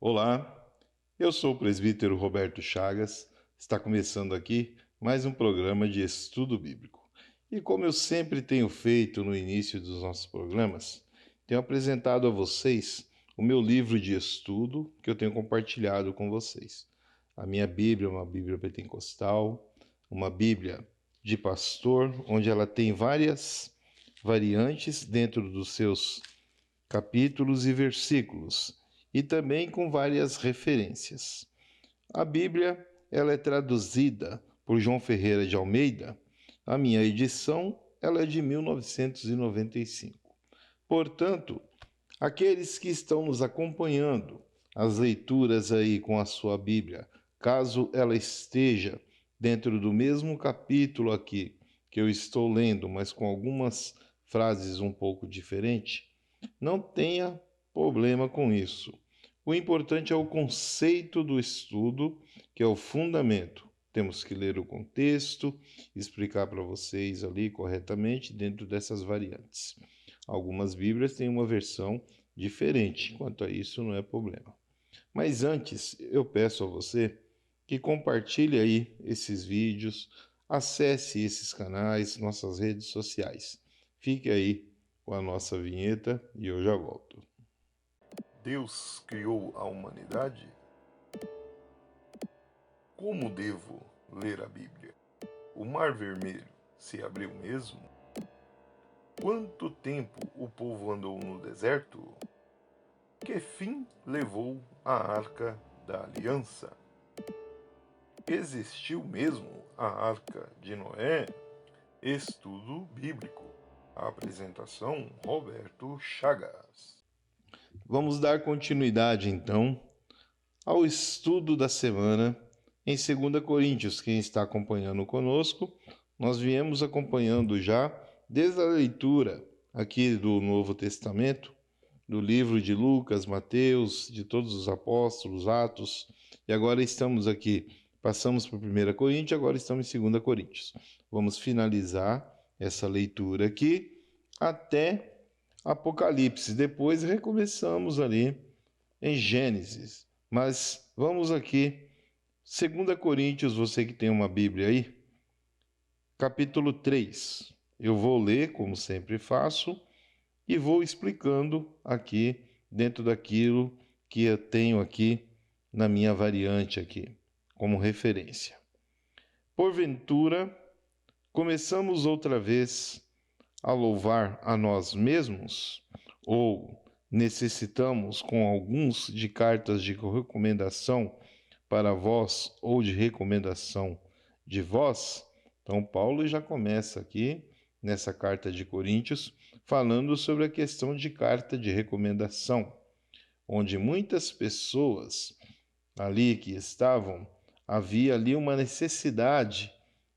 Olá, eu sou o presbítero Roberto Chagas. Está começando aqui mais um programa de estudo bíblico. E como eu sempre tenho feito no início dos nossos programas, tenho apresentado a vocês o meu livro de estudo que eu tenho compartilhado com vocês. A minha Bíblia é uma Bíblia pentecostal, uma Bíblia de pastor, onde ela tem várias variantes dentro dos seus capítulos e versículos, e também com várias referências. A Bíblia, ela é traduzida por João Ferreira de Almeida. A minha edição, ela é de 1995. Portanto, aqueles que estão nos acompanhando, as leituras aí com a sua Bíblia, caso ela esteja dentro do mesmo capítulo aqui que eu estou lendo, mas com algumas frases um pouco diferentes, não tenha problema com isso. O importante é o conceito do estudo, que é o fundamento. Temos que ler o contexto, explicar para vocês ali corretamente dentro dessas variantes. Algumas Bíblias têm uma versão diferente, quanto a isso não é problema. Mas antes, eu peço a você que compartilhe aí esses vídeos, acesse esses canais, nossas redes sociais. Fique aí com a nossa vinheta e eu já volto. Deus criou a humanidade? Como devo ler a Bíblia? O Mar Vermelho se abriu mesmo? Quanto tempo o povo andou no deserto? Que fim levou a Arca da Aliança? Existiu mesmo a Arca de Noé? Estudo Bíblico. A apresentação, Roberto Chagas. Vamos dar continuidade, então, ao estudo da semana em 2 Coríntios. Quem está acompanhando conosco, nós viemos acompanhando já desde a leitura aqui do Novo Testamento, do livro de Lucas, Mateus, de todos os apóstolos, Atos, e agora estamos aqui, passamos por 1 Coríntios, agora estamos em 2 Coríntios. Vamos finalizar essa leitura aqui até Apocalipse, depois recomeçamos ali em Gênesis, mas vamos aqui, 2 Coríntios, você que tem uma Bíblia aí, capítulo 3. Eu vou ler, como sempre faço, e vou explicando aqui dentro daquilo que eu tenho aqui na minha variante aqui, como referência. Porventura, começamos outra vez a louvar a nós mesmos, ou necessitamos com alguns de cartas de recomendação para vós ou de recomendação de vós? Então Paulo já começa aqui nessa carta de Coríntios, falando sobre a questão de carta de recomendação, onde muitas pessoas ali que estavam, havia ali uma necessidade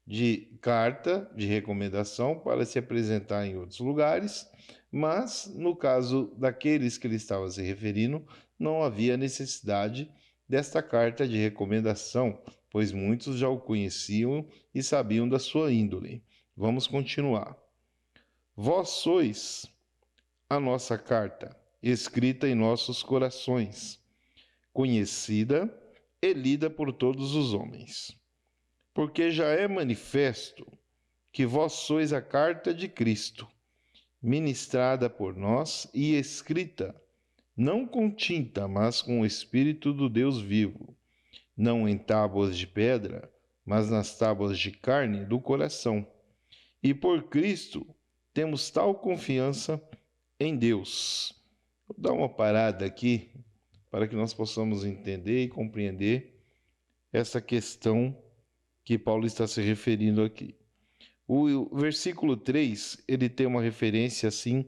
de carta de recomendação para se apresentar em outros lugares, mas no caso daqueles que ele estava se referindo, não havia necessidade desta carta de recomendação, pois muitos já o conheciam e sabiam da sua índole. Vamos continuar. Vós sois a nossa carta, escrita em nossos corações, conhecida e lida por todos os homens. Porque já é manifesto que vós sois a carta de Cristo, ministrada por nós e escrita, não com tinta, mas com o Espírito do Deus vivo, não em tábuas de pedra, mas nas tábuas de carne do coração. E por Cristo temos tal confiança em Deus. Vou dar uma parada aqui para que nós possamos entender e compreender essa questão que Paulo está se referindo aqui. O versículo 3, ele tem uma referência assim,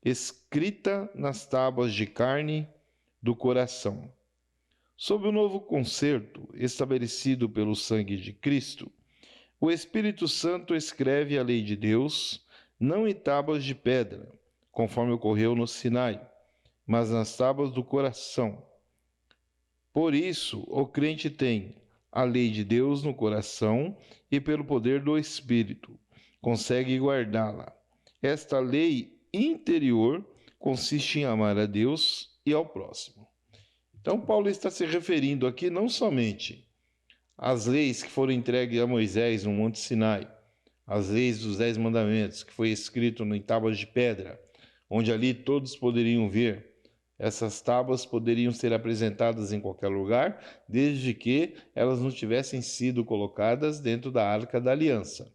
escrita nas tábuas de carne do coração. Sob o novo concerto estabelecido pelo sangue de Cristo, o Espírito Santo escreve a lei de Deus, não em tábuas de pedra, conforme ocorreu no Sinai, mas nas tábuas do coração. Por isso, o crente tem a lei de Deus no coração e, pelo poder do Espírito, consegue guardá-la. Esta lei interior consiste em amar a Deus e ao próximo. Então, Paulo está se referindo aqui não somente às leis que foram entregues a Moisés no Monte Sinai, as leis dos 10 mandamentos, que foi escrito em tábuas de pedra, onde ali todos poderiam ver. Essas tábuas poderiam ser apresentadas em qualquer lugar, desde que elas não tivessem sido colocadas dentro da Arca da Aliança.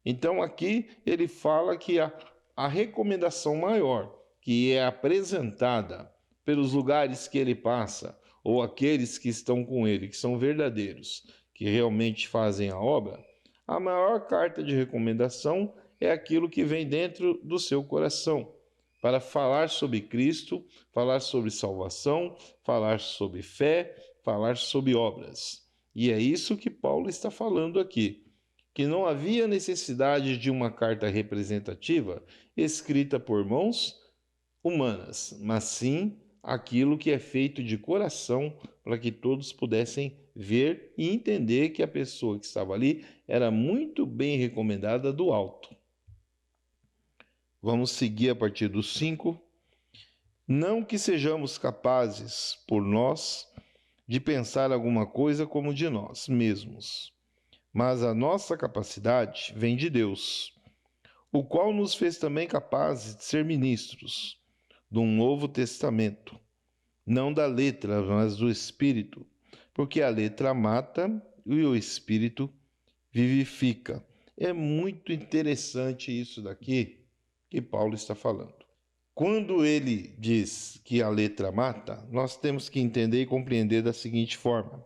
Então aqui ele fala que a recomendação maior que é apresentada pelos lugares que ele passa, ou aqueles que estão com ele, que são verdadeiros, que realmente fazem a obra, a maior carta de recomendação é aquilo que vem dentro do seu coração, para falar sobre Cristo, falar sobre salvação, falar sobre fé, falar sobre obras. E é isso que Paulo está falando aqui, que não havia necessidade de uma carta representativa escrita por mãos humanas, mas sim aquilo que é feito de coração para que todos pudessem ver e entender que a pessoa que estava ali era muito bem recomendada do alto. Vamos seguir a partir do 5. Não que sejamos capazes, por nós, de pensar alguma coisa como de nós mesmos, mas a nossa capacidade vem de Deus, o qual nos fez também capazes de ser ministros de um novo testamento, não da letra, mas do Espírito, porque a letra mata e o Espírito vivifica. É muito interessante isso daqui que Paulo está falando. Quando ele diz que a letra mata, nós temos que entender e compreender da seguinte forma: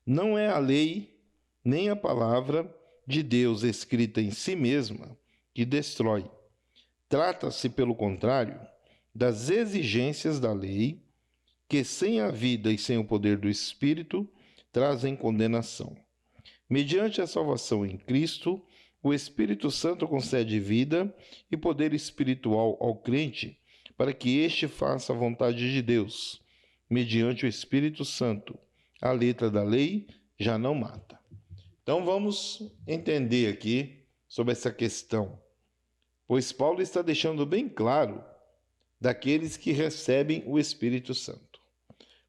não é a lei nem a palavra de Deus escrita em si mesma que destrói. Trata-se, pelo contrário, das exigências da lei, que sem a vida e sem o poder do Espírito trazem condenação. Mediante a salvação em Cristo, o Espírito Santo concede vida e poder espiritual ao crente para que este faça a vontade de Deus. Mediante o Espírito Santo, a letra da lei já não mata. Então vamos entender aqui sobre essa questão, pois Paulo está deixando bem claro daqueles que recebem o Espírito Santo.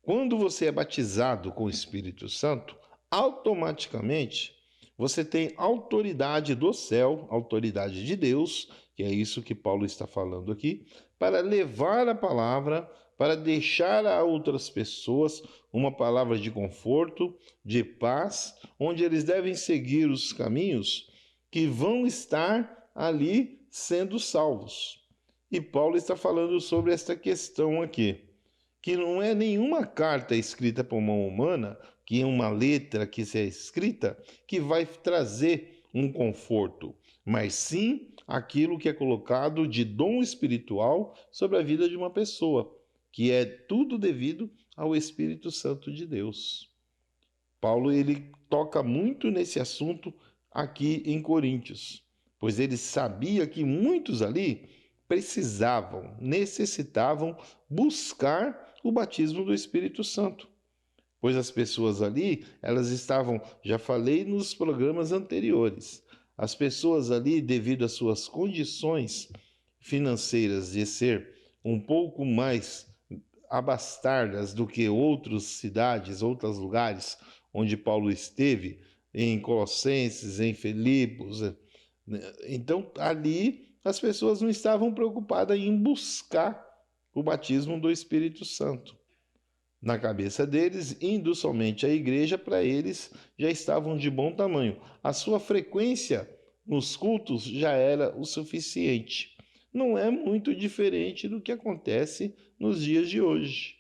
Quando você é batizado com o Espírito Santo, automaticamente você tem autoridade do céu, autoridade de Deus, que é isso que Paulo está falando aqui, para levar a palavra, para deixar a outras pessoas uma palavra de conforto, de paz, onde eles devem seguir os caminhos que vão estar ali sendo salvos. E Paulo está falando sobre esta questão aqui, que não é nenhuma carta escrita por mão humana, que é uma letra que é escrita, que vai trazer um conforto, mas sim aquilo que é colocado de dom espiritual sobre a vida de uma pessoa, que é tudo devido ao Espírito Santo de Deus. Paulo ele toca muito nesse assunto aqui em Coríntios, pois ele sabia que muitos ali precisavam, necessitavam buscar o batismo do Espírito Santo. Pois as pessoas ali, elas estavam, já falei nos programas anteriores, as pessoas ali, devido às suas condições financeiras de ser um pouco mais abastadas do que outras cidades, outros lugares onde Paulo esteve, em Colossenses, em Filipos. Então, ali as pessoas não estavam preocupadas em buscar o batismo do Espírito Santo. Na cabeça deles, indo somente à igreja, para eles já estavam de bom tamanho. A sua frequência nos cultos já era o suficiente. Não é muito diferente do que acontece nos dias de hoje.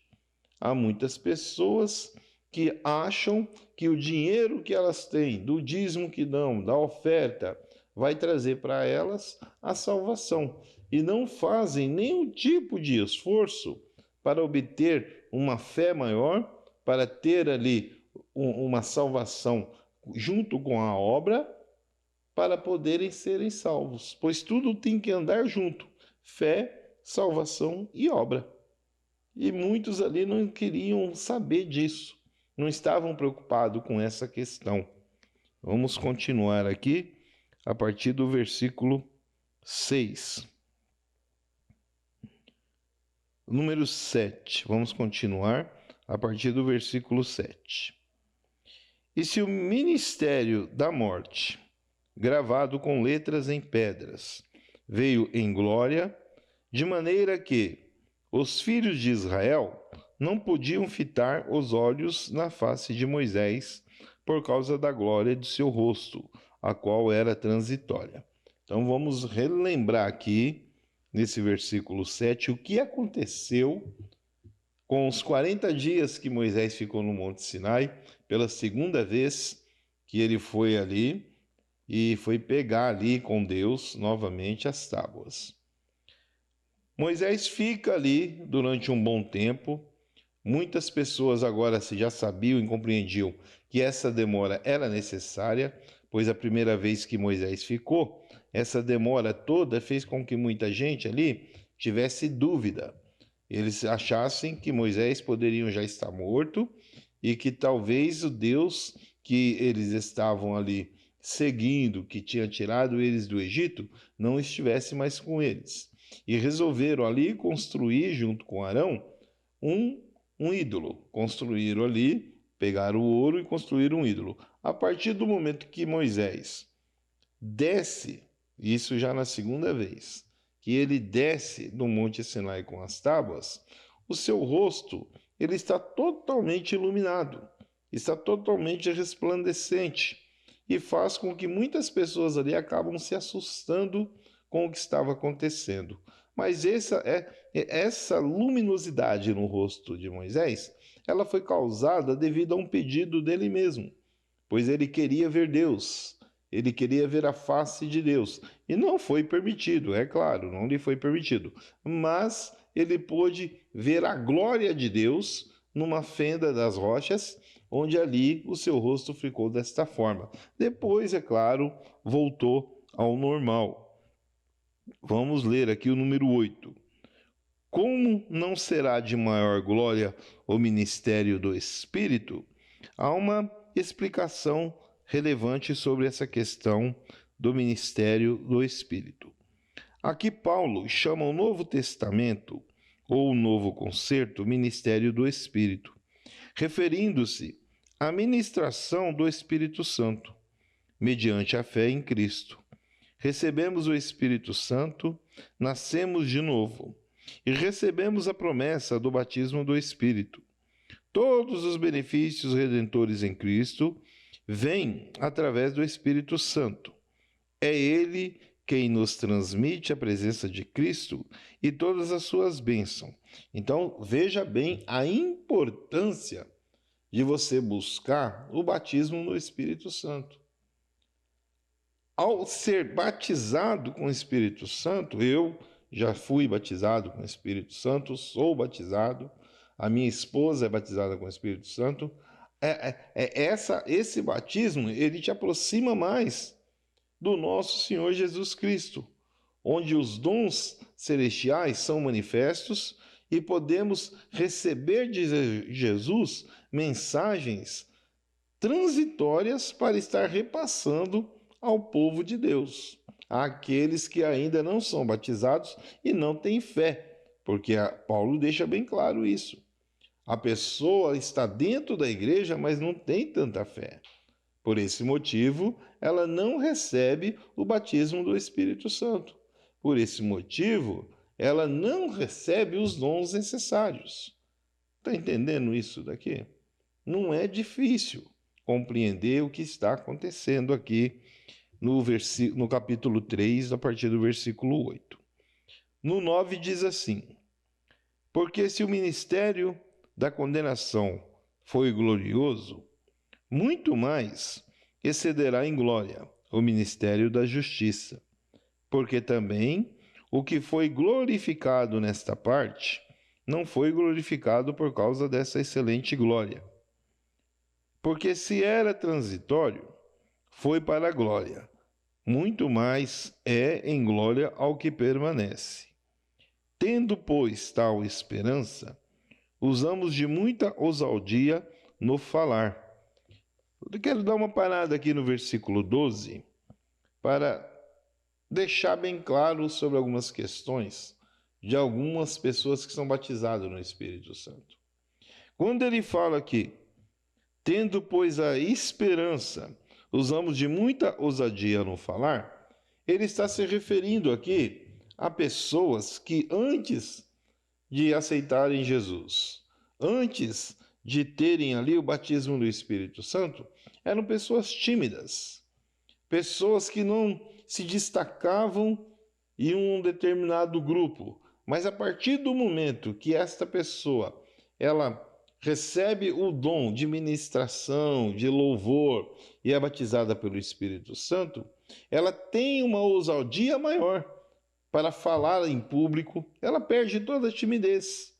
Há muitas pessoas que acham que o dinheiro que elas têm, do dízimo que dão, da oferta, vai trazer para elas a salvação. E não fazem nenhum tipo de esforço para obter uma fé maior, para ter ali uma salvação junto com a obra, para poderem serem salvos. Pois tudo tem que andar junto: fé, salvação e obra. E muitos ali não queriam saber disso, não estavam preocupados com essa questão. Vamos continuar aqui a partir do versículo 6. Número 7. Vamos continuar a partir do versículo 7. E se o ministério da morte, gravado com letras em pedras, veio em glória, de maneira que os filhos de Israel não podiam fitar os olhos na face de Moisés por causa da glória de seu rosto, a qual era transitória. Então vamos relembrar aqui, nesse versículo 7, o que aconteceu com os 40 dias que Moisés ficou no Monte Sinai, pela segunda vez que ele foi ali e foi pegar ali com Deus novamente as tábuas. Moisés fica ali durante um bom tempo. Muitas pessoas agora já sabiam e compreendiam que essa demora era necessária, pois a primeira vez que Moisés ficou, essa demora toda fez com que muita gente ali tivesse dúvida. Eles achassem que Moisés poderia já estar morto e que talvez o Deus que eles estavam ali seguindo, que tinha tirado eles do Egito, não estivesse mais com eles. E resolveram ali construir, junto com Arão, um ídolo. Construíram ali, pegaram o ouro e construíram um ídolo. A partir do momento que Moisés desce, isso já na segunda vez, que ele desce do Monte Sinai com as tábuas, o seu rosto ele está totalmente iluminado, está totalmente resplandecente e faz com que muitas pessoas ali acabam se assustando com o que estava acontecendo. Mas essa luminosidade no rosto de Moisés, ela foi causada devido a um pedido dele mesmo, pois ele queria ver Deus, ele queria ver a face de Deus. E não foi permitido, é claro, não lhe foi permitido. Mas ele pôde ver a glória de Deus numa fenda das rochas, onde ali o seu rosto ficou desta forma. Depois, é claro, voltou ao normal. Vamos ler aqui o número 8. Como não será de maior glória o ministério do Espírito? Há uma explicação relevante sobre essa questão do ministério do Espírito. Aqui Paulo chama o Novo Testamento, ou o Novo Concerto, ministério do Espírito, referindo-se à ministração do Espírito Santo, mediante a fé em Cristo. Recebemos o Espírito Santo, nascemos de novo e recebemos a promessa do batismo do Espírito. Todos os benefícios redentores em Cristo vêm através do Espírito Santo. É Ele quem nos transmite a presença de Cristo e todas as suas bênçãos. Então, veja bem a importância de você buscar o batismo no Espírito Santo. Ao ser batizado com o Espírito Santo, eu já fui batizado com o Espírito Santo, sou batizado, a minha esposa é batizada com o Espírito Santo. Esse batismo, ele te aproxima mais do nosso Senhor Jesus Cristo, onde os dons celestiais são manifestos e podemos receber de Jesus mensagens transitórias para estar repassando ao povo de Deus, àqueles que ainda não são batizados e não têm fé, porque Paulo deixa bem claro isso. A pessoa está dentro da igreja, mas não tem tanta fé. Por esse motivo, ela não recebe o batismo do Espírito Santo. Por esse motivo, ela não recebe os dons necessários. Está entendendo isso daqui? Não é difícil compreender o que está acontecendo aqui no capítulo 3, a partir do versículo 8. No 9 diz assim: porque se o ministério da condenação foi glorioso, muito mais excederá em glória o ministério da justiça, porque também o que foi glorificado nesta parte não foi glorificado por causa dessa excelente glória. Porque se era transitório, foi para a glória, muito mais é em glória ao que permanece. Tendo, pois, tal esperança, usamos de muita ousadia no falar. Eu quero dar uma parada aqui no versículo 12 para deixar bem claro sobre algumas questões de algumas pessoas que são batizadas no Espírito Santo. Quando ele fala aqui, tendo, pois, a esperança, usamos de muita ousadia no falar, ele está se referindo aqui a pessoas que antes de aceitarem Jesus, antes de terem ali o batismo do Espírito Santo, eram pessoas tímidas, pessoas que não se destacavam em um determinado grupo, mas a partir do momento que esta pessoa ela recebe o dom de ministração, de louvor e é batizada pelo Espírito Santo, ela tem uma ousadia maior para falar em público, ela perde toda a timidez.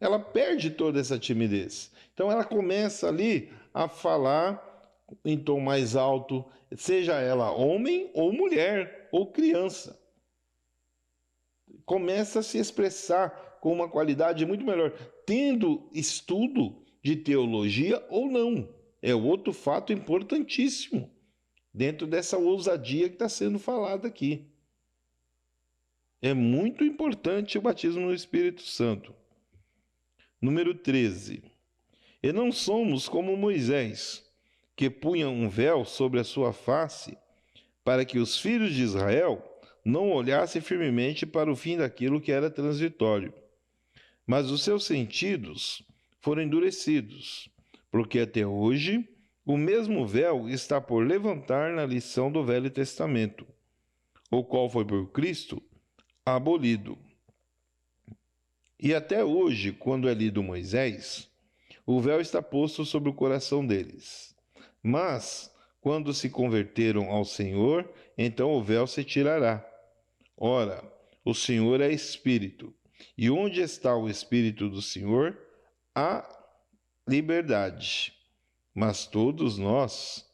Ela perde toda essa timidez. Então ela começa ali a falar em tom mais alto, seja ela homem ou mulher ou criança. Começa a se expressar com uma qualidade muito melhor, tendo estudo de teologia ou não. É outro fato importantíssimo dentro dessa ousadia que está sendo falada aqui. É muito importante o batismo no Espírito Santo. Número 13. E não somos como Moisés, que punha um véu sobre a sua face, para que os filhos de Israel não olhassem firmemente para o fim daquilo que era transitório. Mas os seus sentidos foram endurecidos, porque até hoje o mesmo véu está por levantar na lição do Velho Testamento, o qual foi por Cristo abolido. E até hoje, quando é lido Moisés, o véu está posto sobre o coração deles. Mas, quando se converteram ao Senhor, então o véu se tirará. Ora, o Senhor é Espírito, e onde está o Espírito do Senhor, há liberdade. Mas todos nós,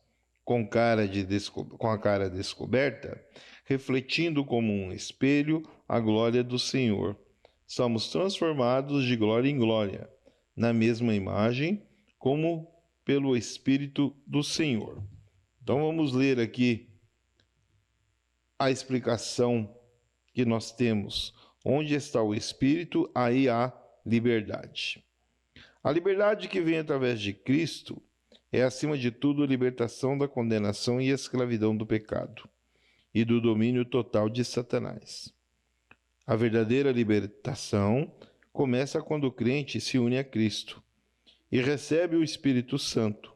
com a cara descoberta, refletindo como um espelho a glória do Senhor, somos transformados de glória em glória, na mesma imagem, como pelo Espírito do Senhor. Então vamos ler aqui a explicação que nós temos. Onde está o Espírito, aí há liberdade. A liberdade que vem através de Cristo é, acima de tudo, a libertação da condenação e escravidão do pecado e do domínio total de Satanás. A verdadeira libertação começa quando o crente se une a Cristo e recebe o Espírito Santo.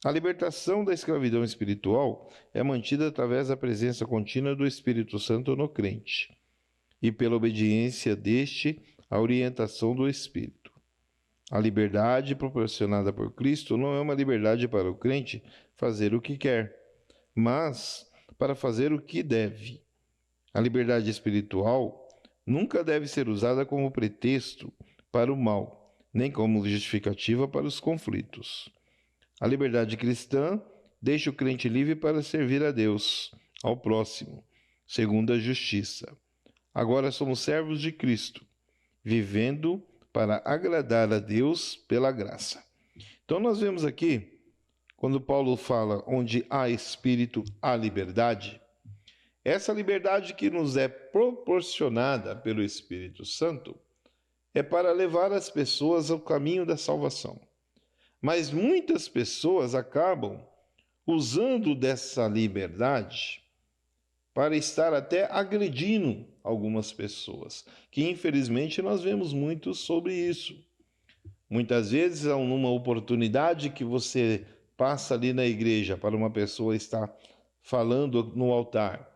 A libertação da escravidão espiritual é mantida através da presença contínua do Espírito Santo no crente e pela obediência deste à orientação do Espírito. A liberdade proporcionada por Cristo não é uma liberdade para o crente fazer o que quer, mas para fazer o que deve. A liberdade espiritual nunca deve ser usada como pretexto para o mal, nem como justificativa para os conflitos. A liberdade cristã deixa o crente livre para servir a Deus, ao próximo, segundo a justiça. Agora somos servos de Cristo, vivendo para agradar a Deus pela graça. Então nós vemos aqui, quando Paulo fala onde há Espírito, há liberdade, essa liberdade que nos é proporcionada pelo Espírito Santo é para levar as pessoas ao caminho da salvação. Mas muitas pessoas acabam usando dessa liberdade para estar até agredindo algumas pessoas, que infelizmente nós vemos muito sobre isso. Muitas vezes, numa oportunidade que você passa ali na igreja para uma pessoa estar falando no altar,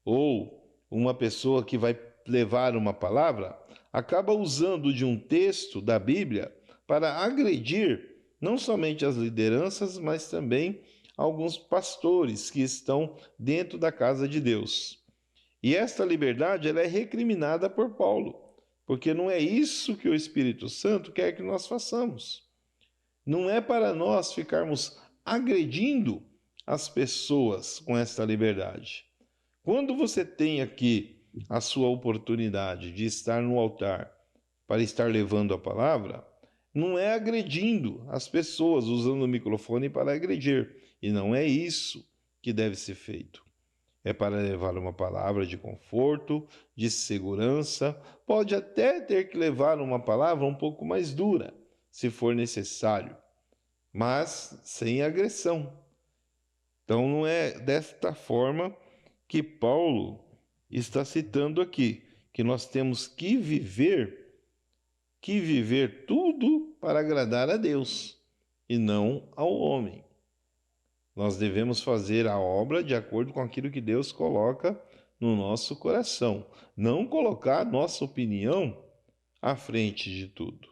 ou uma pessoa que vai levar uma palavra, acaba usando de um texto da Bíblia para agredir não somente as lideranças, mas também alguns pastores que estão dentro da casa de Deus. E esta liberdade ela é recriminada por Paulo, porque não é isso que o Espírito Santo quer que nós façamos. Não é para nós ficarmos agredindo as pessoas com esta liberdade. Quando você tem aqui a sua oportunidade de estar no altar para estar levando a palavra, não é agredindo as pessoas, usando o microfone para agredir. E não é isso que deve ser feito. É para levar uma palavra de conforto, de segurança. Pode até ter que levar uma palavra um pouco mais dura, se for necessário, mas sem agressão. Então não é desta forma que Paulo está citando aqui, que nós temos que viver tudo para agradar a Deus e não ao homem. Nós devemos fazer a obra de acordo com aquilo que Deus coloca no nosso coração, não colocar a nossa opinião à frente de tudo.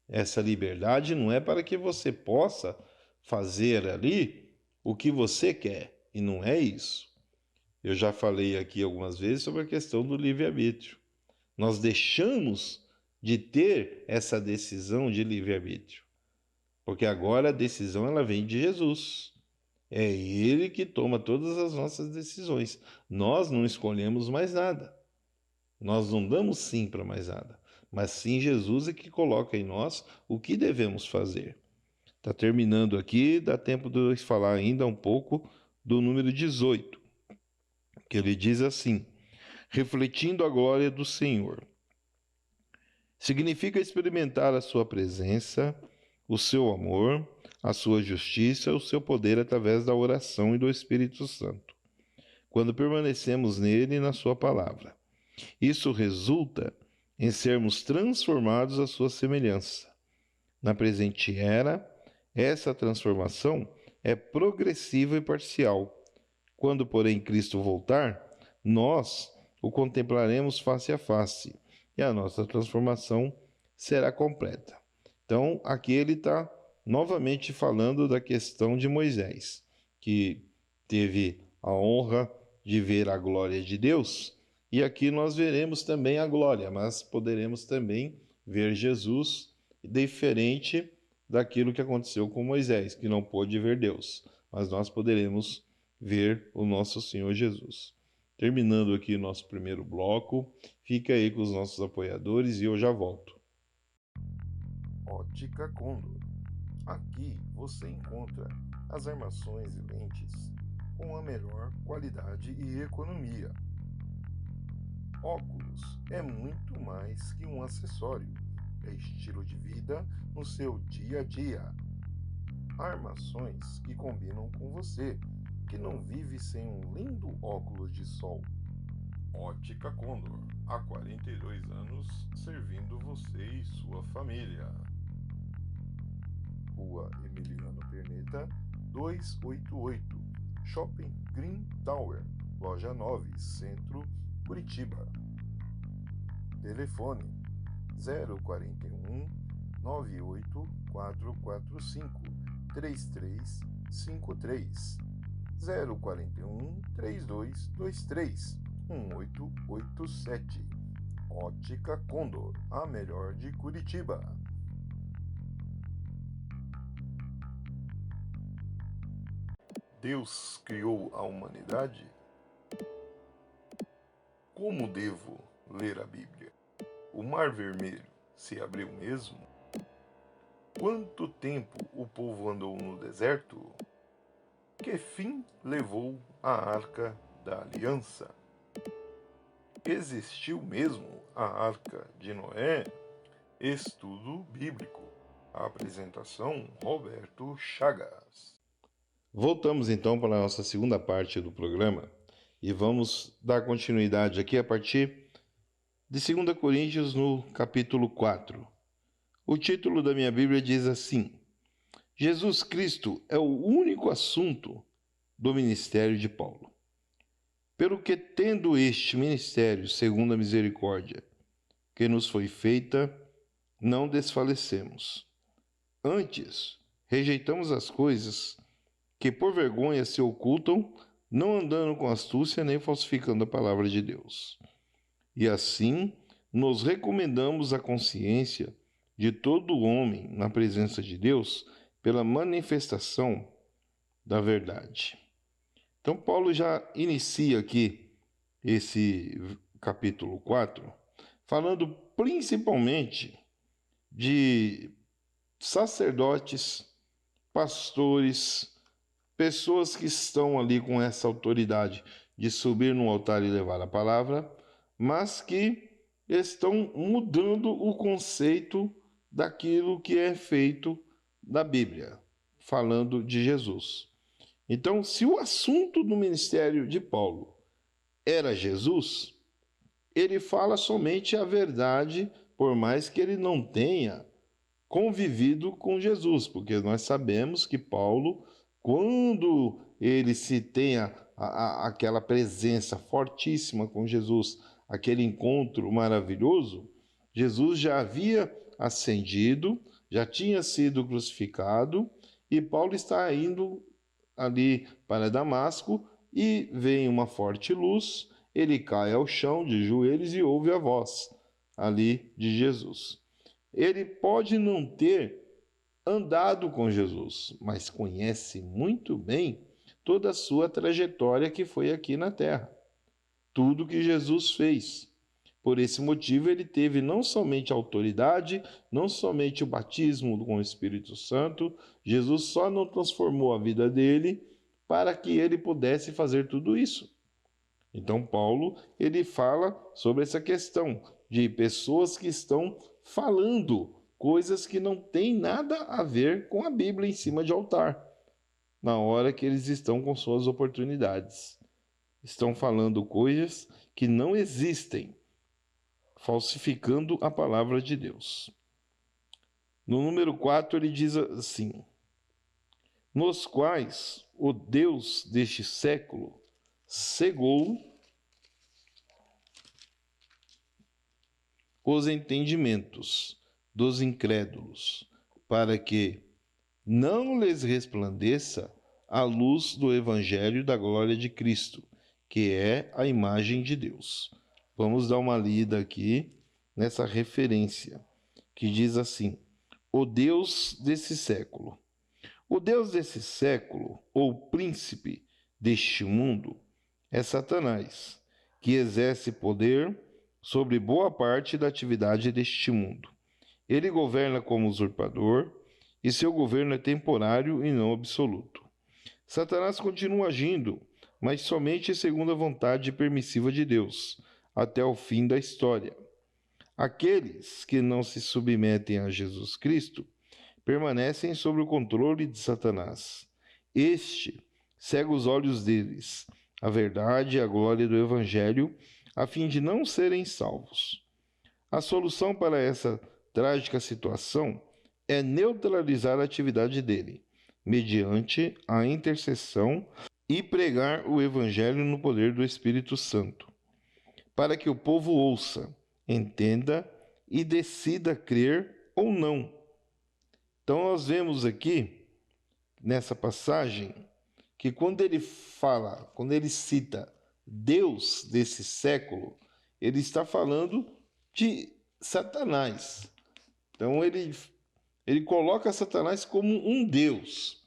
Essa liberdade não é para que você possa fazer ali o que você quer, e não é isso. Eu já falei aqui algumas vezes sobre a questão do livre-arbítrio. Nós deixamos de ter essa decisão de livre-arbítrio, porque agora a decisão ela vem de Jesus. É Ele que toma todas as nossas decisões. Nós não escolhemos mais nada. Nós não damos sim para mais nada. Mas sim Jesus é que coloca em nós o que devemos fazer. Está terminando aqui, dá tempo de eu falar ainda um pouco do número 18, que ele diz assim: refletindo a glória do Senhor. Significa experimentar a sua presença, o seu amor, a sua justiça, o seu poder através da oração e do Espírito Santo, quando permanecemos nele e na sua palavra. Isso resulta em sermos transformados à sua semelhança. Na presente era, essa transformação é progressiva e parcial. Quando, porém, Cristo voltar, nós o contemplaremos face a face e a nossa transformação será completa. Então, aqui ele está novamente falando da questão de Moisés, que teve a honra de ver a glória de Deus, e aqui nós veremos também a glória, mas poderemos também ver Jesus, diferente daquilo que aconteceu com Moisés, que não pôde ver Deus, mas nós poderemos ver o nosso Senhor Jesus. Terminando aqui o nosso primeiro bloco, fica aí com os nossos apoiadores e eu já volto. Ótica Condor. Aqui você encontra as armações e lentes com a melhor qualidade e economia. Óculos é muito mais que um acessório, é estilo de vida no seu dia a dia. Armações que combinam com você, que não vive sem um lindo óculos de sol. Ótica Condor, há 42 anos servindo você e sua família. Rua Emiliano Perneta, 288, Shopping Green Tower, Loja 9, Centro, Curitiba. Telefone 041 98445 3353 041 3223 1887. Ótica Condor, a melhor de Curitiba. Deus criou a humanidade? Como devo ler a Bíblia? O Mar Vermelho se abriu mesmo? Quanto tempo o povo andou no deserto? Que fim levou a Arca da Aliança? Existiu mesmo a Arca de Noé? Estudo Bíblico. A apresentação Roberto Chagas. Voltamos então para a nossa segunda parte do programa e vamos dar continuidade aqui a partir de 2 Coríntios no capítulo 4. O título da minha Bíblia diz assim: Jesus Cristo é o único assunto do ministério de Paulo. Pelo que, tendo este ministério segundo a misericórdia que nos foi feita, não desfalecemos. Antes, rejeitamos as coisas que por vergonha se ocultam, não andando com astúcia nem falsificando a palavra de Deus. E assim, nos recomendamos a consciência de todo homem na presença de Deus pela manifestação da verdade. Então, Paulo já inicia aqui esse capítulo 4, falando principalmente de sacerdotes, pastores, pessoas que estão ali com essa autoridade, de subir no altar e levar a palavra, mas que estão mudando o conceito daquilo que é feito da Bíblia, falando de Jesus. Então, se o assunto do ministério de Paulo era Jesus, ele fala somente a verdade, por mais que ele não tenha convivido com Jesus, porque nós sabemos que Paulo, quando ele se tem aquela presença fortíssima com Jesus, aquele encontro maravilhoso, Jesus já havia ascendido, já tinha sido crucificado, e Paulo está indo ali para Damasco e vem uma forte luz, ele cai ao chão de joelhos e ouve a voz ali de Jesus. Ele pode não ter andado com Jesus, mas conhece muito bem toda a sua trajetória que foi aqui na terra, tudo que Jesus fez. Por esse motivo, ele teve não somente autoridade, não somente o batismo com o Espírito Santo, Jesus só não transformou a vida dele para que ele pudesse fazer tudo isso. Então, Paulo, ele fala sobre essa questão de pessoas que estão falando coisas que não têm nada a ver com a Bíblia em cima de altar, na hora que eles estão com suas oportunidades. Estão falando coisas que não existem, falsificando a palavra de Deus. No número 4, ele diz assim: nos quais o Deus deste século cegou os entendimentos dos incrédulos, para que não lhes resplandeça a luz do Evangelho da glória de Cristo, que é a imagem de Deus. Vamos dar uma lida aqui nessa referência, que diz assim: o Deus desse século. O Deus desse século, ou príncipe deste mundo, é Satanás, que exerce poder sobre boa parte da atividade deste mundo. Ele governa como usurpador, e seu governo é temporário e não absoluto. Satanás continua agindo, mas somente segundo a vontade permissiva de Deus, até o fim da história. Aqueles que não se submetem a Jesus Cristo permanecem sob o controle de Satanás. Este cega os olhos deles, a verdade e a glória do Evangelho, a fim de não serem salvos. A solução para essa trágica situação é neutralizar a atividade dele, mediante a intercessão e pregar o Evangelho no poder do Espírito Santo, para que o povo ouça, entenda e decida crer ou não. Então nós vemos aqui, nessa passagem, que quando ele fala, quando ele cita Deus desse século, ele está falando de Satanás. Então ele coloca Satanás como um Deus,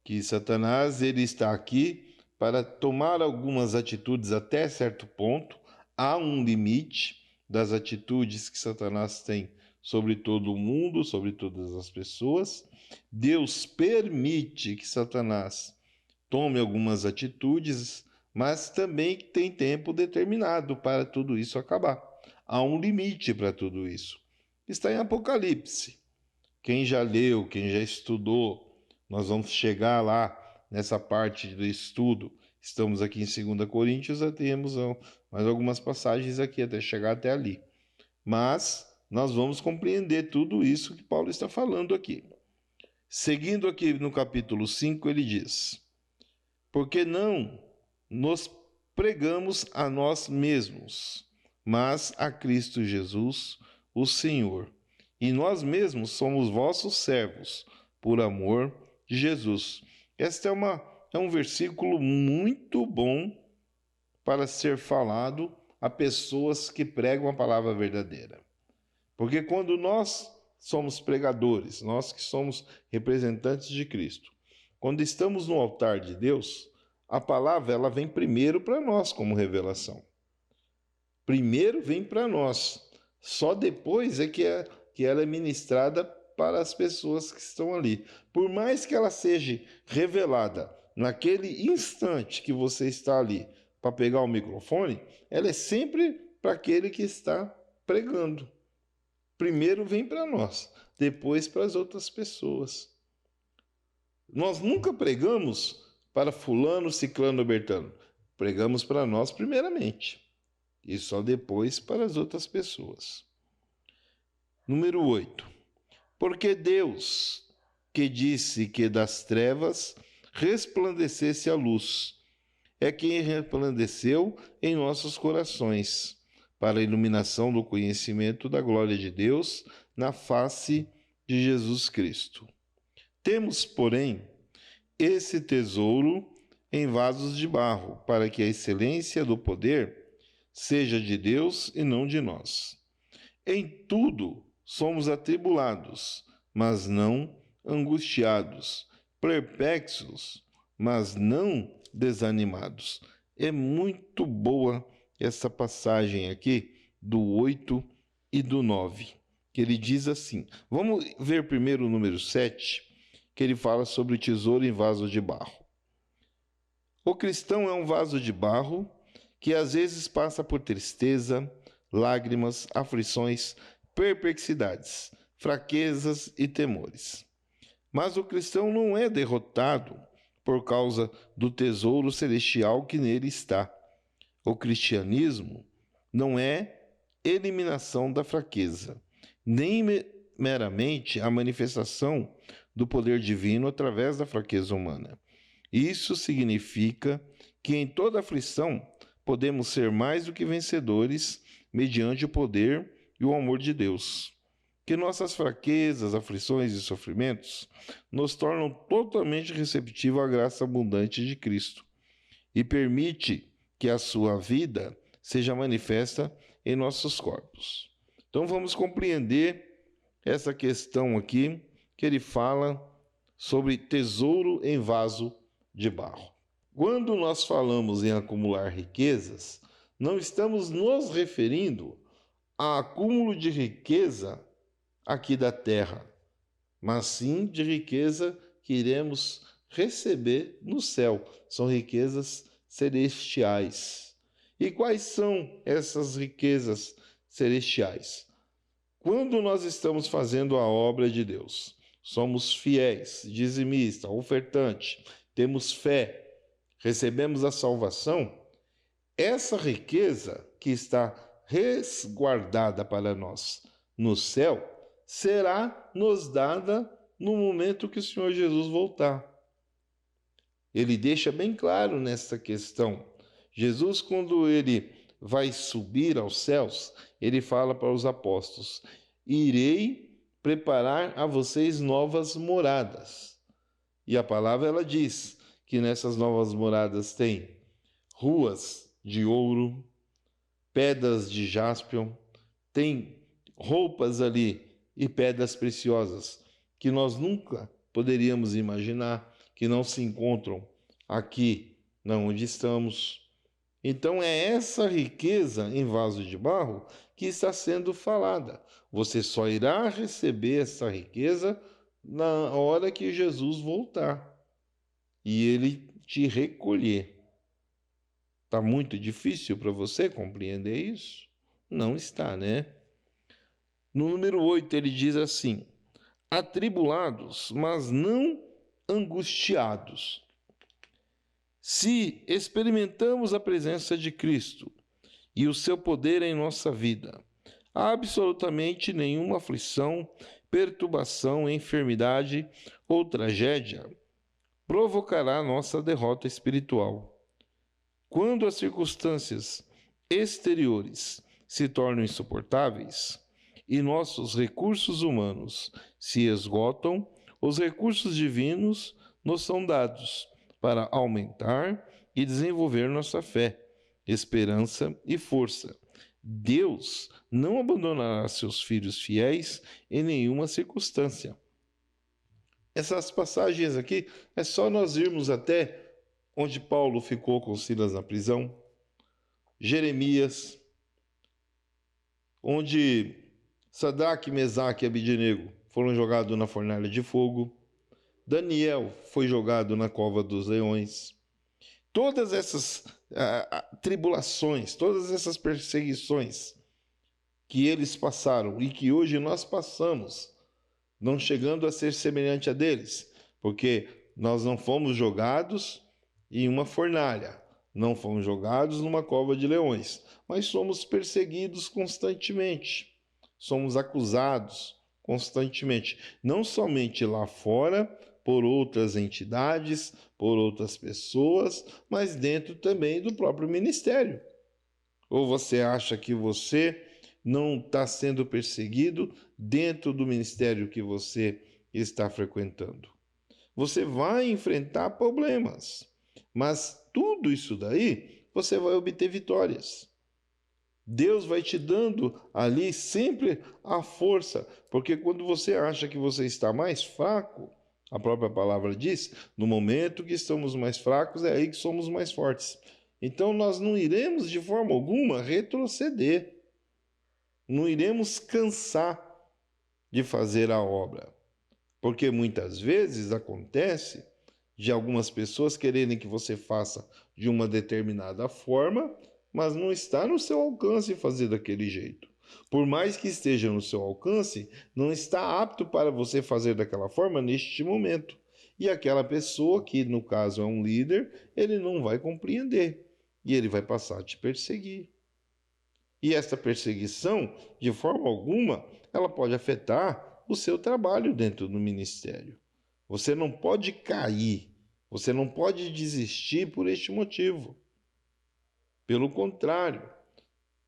que Satanás ele está aqui para tomar algumas atitudes até certo ponto. Há um limite das atitudes que Satanás tem sobre todo o mundo, sobre todas as pessoas. Deus permite que Satanás tome algumas atitudes, mas também tem tempo determinado para tudo isso acabar. Há um limite para tudo isso. Está em Apocalipse. Quem já leu, quem já estudou, nós vamos chegar lá nessa parte do estudo. Estamos aqui em 2 Coríntios, já temos mais algumas passagens aqui até chegar até ali. Mas nós vamos compreender tudo isso que Paulo está falando aqui. Seguindo aqui no capítulo 5, ele diz: porque não nos pregamos a nós mesmos, mas a Cristo Jesus, o Senhor. E nós mesmos somos vossos servos, por amor de Jesus. Este é um versículo muito bom para ser falado a pessoas que pregam a palavra verdadeira. Porque quando nós somos pregadores, nós que somos representantes de Cristo, quando estamos no altar de Deus, a palavra ela vem primeiro para nós como revelação. Primeiro vem para nós. Só depois é que ela é ministrada para as pessoas que estão ali. Por mais que ela seja revelada naquele instante que você está ali para pegar o microfone, ela é sempre para aquele que está pregando. Primeiro vem para nós, depois para as outras pessoas. Nós nunca pregamos para fulano, ciclano, bertano. Pregamos para nós primeiramente e só depois para as outras pessoas. Número 8. Porque Deus, que disse que das trevas resplandecesse a luz, é quem resplandeceu em nossos corações, para a iluminação do conhecimento da glória de Deus na face de Jesus Cristo. Temos, porém, esse tesouro em vasos de barro, para que a excelência do poder seja de Deus e não de nós. Em tudo somos atribulados, mas não angustiados, perplexos, mas não desanimados. É muito boa essa passagem aqui do 8 e do 9, que ele diz assim. Vamos ver primeiro o número 7, que ele fala sobre o tesouro em vaso de barro. O cristão é um vaso de barro que às vezes passa por tristeza, lágrimas, aflições, perplexidades, fraquezas e temores. Mas o cristão não é derrotado por causa do tesouro celestial que nele está. O cristianismo não é eliminação da fraqueza, nem meramente a manifestação do poder divino através da fraqueza humana. Isso significa que em toda aflição podemos ser mais do que vencedores mediante o poder e o amor de Deus. Que nossas fraquezas, aflições e sofrimentos nos tornam totalmente receptivos à graça abundante de Cristo e permite que a sua vida seja manifesta em nossos corpos. Então vamos compreender essa questão aqui que ele fala sobre tesouro em vaso de barro. Quando nós falamos em acumular riquezas, não estamos nos referindo a acúmulo de riqueza aqui da terra, mas sim de riqueza que iremos receber no céu. São riquezas celestiais. E quais são essas riquezas celestiais? Quando nós estamos fazendo a obra de Deus, somos fiéis, dizimista, ofertante, temos fé, recebemos a salvação, essa riqueza que está resguardada para nós no céu será nos dada no momento que o Senhor Jesus voltar. Ele deixa bem claro nessa questão. Jesus, quando ele vai subir aos céus, ele fala para os apóstolos: irei preparar a vocês novas moradas. E a palavra ela diz que nessas novas moradas tem ruas de ouro, pedras de jaspion, tem roupas ali e pedras preciosas que nós nunca poderíamos imaginar, que não se encontram aqui onde estamos. Então é essa riqueza em vaso de barro que está sendo falada. Você só irá receber essa riqueza na hora que Jesus voltar e ele te recolher. Está muito difícil para você compreender isso? Não está, né? No número 8 ele diz assim: atribulados, mas não angustiados. Se experimentamos a presença de Cristo e o seu poder em nossa vida, absolutamente nenhuma aflição, perturbação, enfermidade ou tragédia provocará nossa derrota espiritual. Quando as circunstâncias exteriores se tornam insuportáveis e nossos recursos humanos se esgotam, os recursos divinos nos são dados para aumentar e desenvolver nossa fé, esperança e força. Deus não abandonará seus filhos fiéis em nenhuma circunstância. Essas passagens aqui é só nós irmos até onde Paulo ficou com Silas na prisão, Jeremias, onde Sadraque, Mesaque e Abednego foram jogados na fornalha de fogo, Daniel foi jogado na cova dos leões. Todas essas tribulações, todas essas perseguições que eles passaram e que hoje nós passamos, não chegando a ser semelhante a deles, porque nós não fomos jogados em uma fornalha, não fomos jogados numa cova de leões, mas somos perseguidos constantemente, somos acusados constantemente, não somente lá fora, por outras entidades, por outras pessoas, mas dentro também do próprio ministério. Ou você acha que você não está sendo perseguido dentro do ministério que você está frequentando? Você vai enfrentar problemas, mas tudo isso daí você vai obter vitórias. Deus vai te dando ali sempre a força, porque quando você acha que você está mais fraco, a própria palavra diz, no momento que estamos mais fracos, é aí que somos mais fortes. Então nós não iremos de forma alguma retroceder, não iremos cansar de fazer a obra, porque muitas vezes acontece de algumas pessoas quererem que você faça de uma determinada forma, mas não está no seu alcance fazer daquele jeito. Por mais que esteja no seu alcance, não está apto para você fazer daquela forma neste momento. E aquela pessoa, que no caso é um líder, ele não vai compreender e ele vai passar a te perseguir. E essa perseguição, de forma alguma, ela pode afetar o seu trabalho dentro do ministério. Você não pode cair, você não pode desistir por este motivo. Pelo contrário,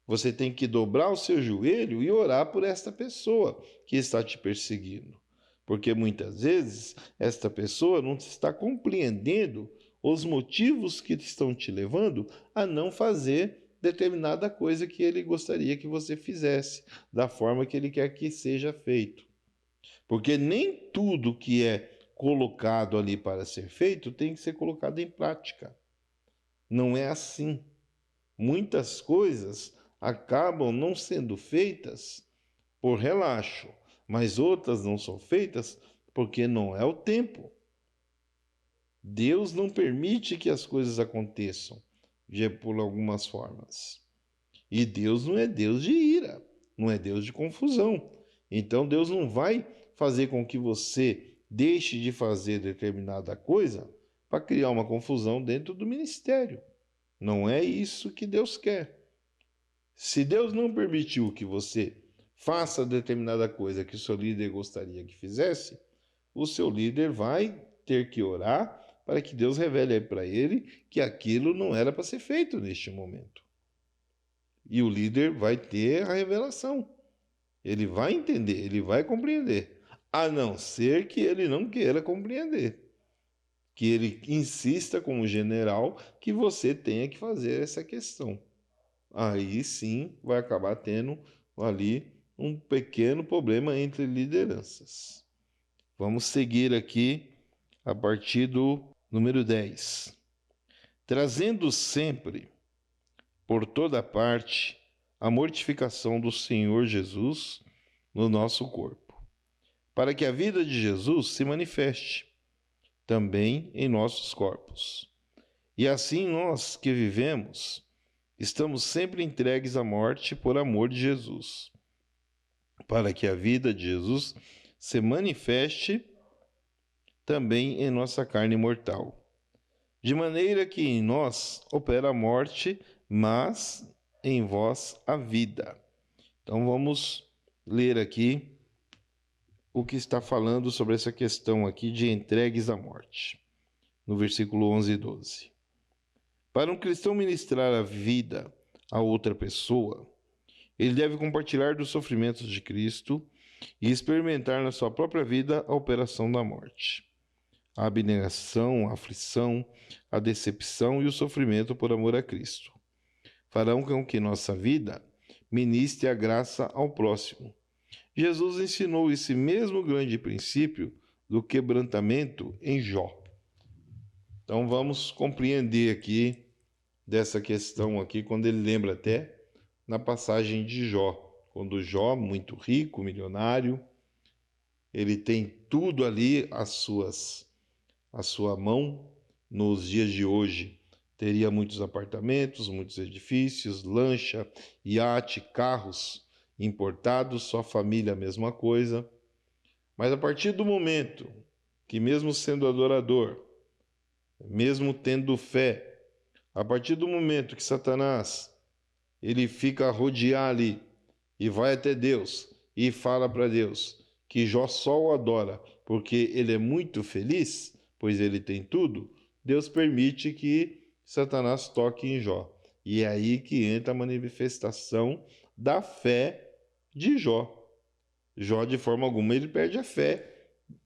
você tem que dobrar o seu joelho e orar por esta pessoa que está te perseguindo. Porque muitas vezes esta pessoa não está compreendendo os motivos que estão te levando a não fazer determinada coisa que ele gostaria que você fizesse, da forma que ele quer que seja feito. Porque nem tudo que é colocado ali para ser feito tem que ser colocado em prática. Não é assim. Muitas coisas acabam não sendo feitas por relaxo, mas outras não são feitas porque não é o tempo. Deus não permite que as coisas aconteçam por algumas formas. E Deus não é Deus de ira, não é Deus de confusão. Então Deus não vai fazer com que você deixe de fazer determinada coisa para criar uma confusão dentro do ministério. Não é isso que Deus quer. Se Deus não permitiu que você faça determinada coisa que o seu líder gostaria que fizesse, o seu líder vai ter que orar para que Deus revele para ele que aquilo não era para ser feito neste momento. E o líder vai ter a revelação. Ele vai entender, ele vai compreender. A não ser que ele não queira compreender. Que ele insista como general que você tenha que fazer essa questão. Aí sim vai acabar tendo ali um pequeno problema entre lideranças. Vamos seguir aqui a partir do número 10. Trazendo sempre, por toda parte, a mortificação do Senhor Jesus no nosso corpo, para que a vida de Jesus se manifeste também em nossos corpos. E assim nós que vivemos, estamos sempre entregues à morte por amor de Jesus, para que a vida de Jesus se manifeste também em nossa carne mortal. De maneira que em nós opera a morte, mas em vós a vida. Então vamos ler aqui o que está falando sobre essa questão aqui de entregues à morte, no versículo 11 e 12. Para um cristão ministrar a vida a outra pessoa, ele deve compartilhar dos sofrimentos de Cristo e experimentar na sua própria vida a operação da morte. A abnegação, a aflição, a decepção e o sofrimento por amor a Cristo farão com que nossa vida ministre a graça ao próximo. Jesus ensinou esse mesmo grande princípio do quebrantamento em Jó. Então vamos compreender aqui dessa questão aqui, quando ele lembra até na passagem de Jó, quando Jó, muito rico, milionário, ele tem tudo ali à sua mão. Nos dias de hoje, teria muitos apartamentos, muitos edifícios, lancha, iate, carros importados, sua família a mesma coisa. Mas a partir do momento que, mesmo sendo adorador, mesmo tendo fé, a partir do momento que Satanás ele fica a rodear ali e vai até Deus e fala para Deus que Jó só o adora porque ele é muito feliz, pois ele tem tudo, Deus permite que Satanás toque em Jó. E é aí que entra a manifestação da fé de Jó. Jó, de forma alguma, ele perde a fé